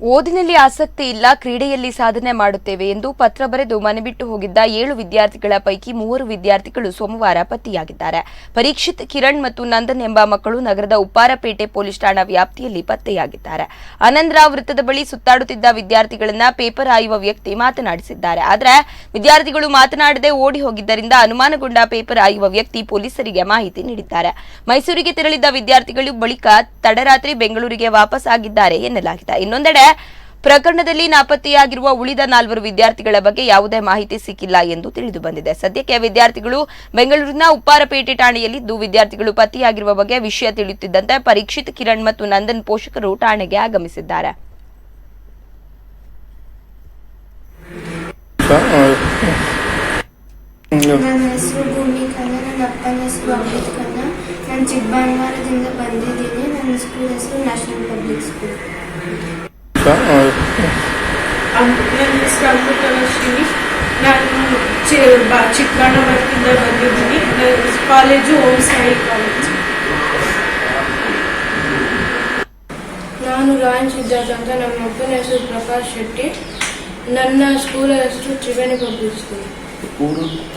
ಓದಿನಲ್ಲಿ ಆಸಕ್ತಿ ಇಲ್ಲ, ಕ್ರೀಡೆಯಲ್ಲಿ ಸಾಧನೆ ಮಾಡುತ್ತೇವೆ ಎಂದು ಪತ್ರ ಬರೆದು ಮನೆ ಬಿಟ್ಟು ಹೋಗಿದ್ದ 7 ವಿದ್ಯಾರ್ಥಿಗಳ ಪೈಕಿ 3 ವಿದ್ಯಾರ್ಥಿಗಳು ಸೋಮವಾರ ಪತ್ತೆಯಾಗಿದ್ದಾರೆ. ಪರೀಕ್ಷಿತ್, ಕಿರಣ್ ಮತ್ತು ನಂದನ್ ಎಂಬ ಮಕ್ಕಳು ನಗರದ ಉಪ್ಪಾರಪೇಟೆ ಪೊಲೀಸ್ ಠಾಣಾ ವ್ಯಾಪ್ತಿಯಲ್ಲಿ ಪತ್ತೆಯಾಗಿದ್ದಾರೆ. ಆನಂದರಾವ್ ವೃತ್ತದ ಬಳಿ ಸುತ್ತಾಡುತ್ತಿದ್ದ ವಿದ್ಯಾರ್ಥಿಗಳನ್ನ ಪೇಪರ್ ಆಯುವ ವ್ಯಕ್ತಿ ಮಾತನಾಡಿಸಿದ್ದಾರೆ. ಆದರೆ ವಿದ್ಯಾರ್ಥಿಗಳು ಮಾತನಾಡದೆ ಓಡಿ ಹೋಗಿದ್ದರಿಂದ ಅನುಮಾನಗೊಂಡ ಪೇಪರ್ ಆಯುವ ವ್ಯಕ್ತಿ ಪೊಲೀಸರಿಗೆ ಮಾಹಿತಿ ನೀಡಿದ್ದಾರೆ. ಮೈಸೂರಿಗೆ ತೆರಳಿದ್ದ ವಿದ್ಯಾರ್ಥಿಗಳು ಬಳಿಕ ತಡರಾತ್ರಿ ಬೆಂಗಳೂರಿಗೆ ವಾಪಸ್ ಆಗಿದ್ದಾರೆ ಎನ್ನಲಾಗಿದೆ. ಇನ್ನೊಂದೆಡೆ ಪ್ರಕರಣದಲ್ಲಿ ನಾಪತ್ತೆಯಾಗಿರುವ ಉಳಿದ 4 ವಿದ್ಯಾರ್ಥಿಗಳ ಬಗ್ಗೆ ಯಾವುದೇ ಮಾಹಿತಿ ಸಿಕ್ಕಿಲ್ಲ ಎಂದು ತಿಳಿದು ಬಂದಿದೆ. ಸದ್ಯಕ್ಕೆ ವಿದ್ಯಾರ್ಥಿಗಳು ಬೆಂಗಳೂರಿನ ಉಪ್ಪಾರಪೇಟೆ ಠಾಣೆಯಲ್ಲಿದ್ದು, ವಿದ್ಯಾರ್ಥಿಗಳು ಪತ್ತೆಯಾಗಿರುವ ಬಗ್ಗೆ ವಿಷಯ ತಿಳಿಯುತ್ತಿದ್ದಂತೆ ಪರೀಕ್ಷಿತ್, ಕಿರಣ್ ಮತ್ತು ನಂದನ್ ಪೋಷಕರು ಠಾಣೆಗೆ ಆಗಮಿಸಿದ್ದಾರೆ. ನನ್ನ ಹೆಸರು ಭೂಮಿಕಾ, ನನ್ನ ಅಪ್ಪನ ಹೆಸರು ಅಮಿತ್ ಖನ್ನಾ. ನಾನು ಚಿಕ್ಕಬಳ್ಳಾಪುರದಿಂದ ಬಂದಿದ್ದೀನಿ. ನನ್ನ ಸ್ಕೂಲ್ ಹೆಸರು ನ್ಯಾಷನಲ್ ಪಬ್ಲಿಕ್ ಸ್ಕೂಲ್. ನನ್ನ ಹೆಸರು ಅಮೃತಲಕ್ಷ್ಮಿ. ನಾನು ಚಿಕ್ಕಬಳ್ಳಾಪುರದಿಂದ ಬಂದಿದ್ದೀನಿ. College Om Sai college. ನಾನು ರಾಯನ್ ಸಿದ್ಧಾರ್ಥ ಅಂತ. ನಮ್ಮ ಅಪ್ಪನ ಹೆಸರು ಪ್ರಕಾಶ್ ಶೆಟ್ಟಿ. ನನ್ನ ಸ್ಕೂಲ್ ಹೆಸರು ತ್ರಿವೇಣಿ ಪಬ್ಲಿಕ್ ಸ್ಕೂಲ್.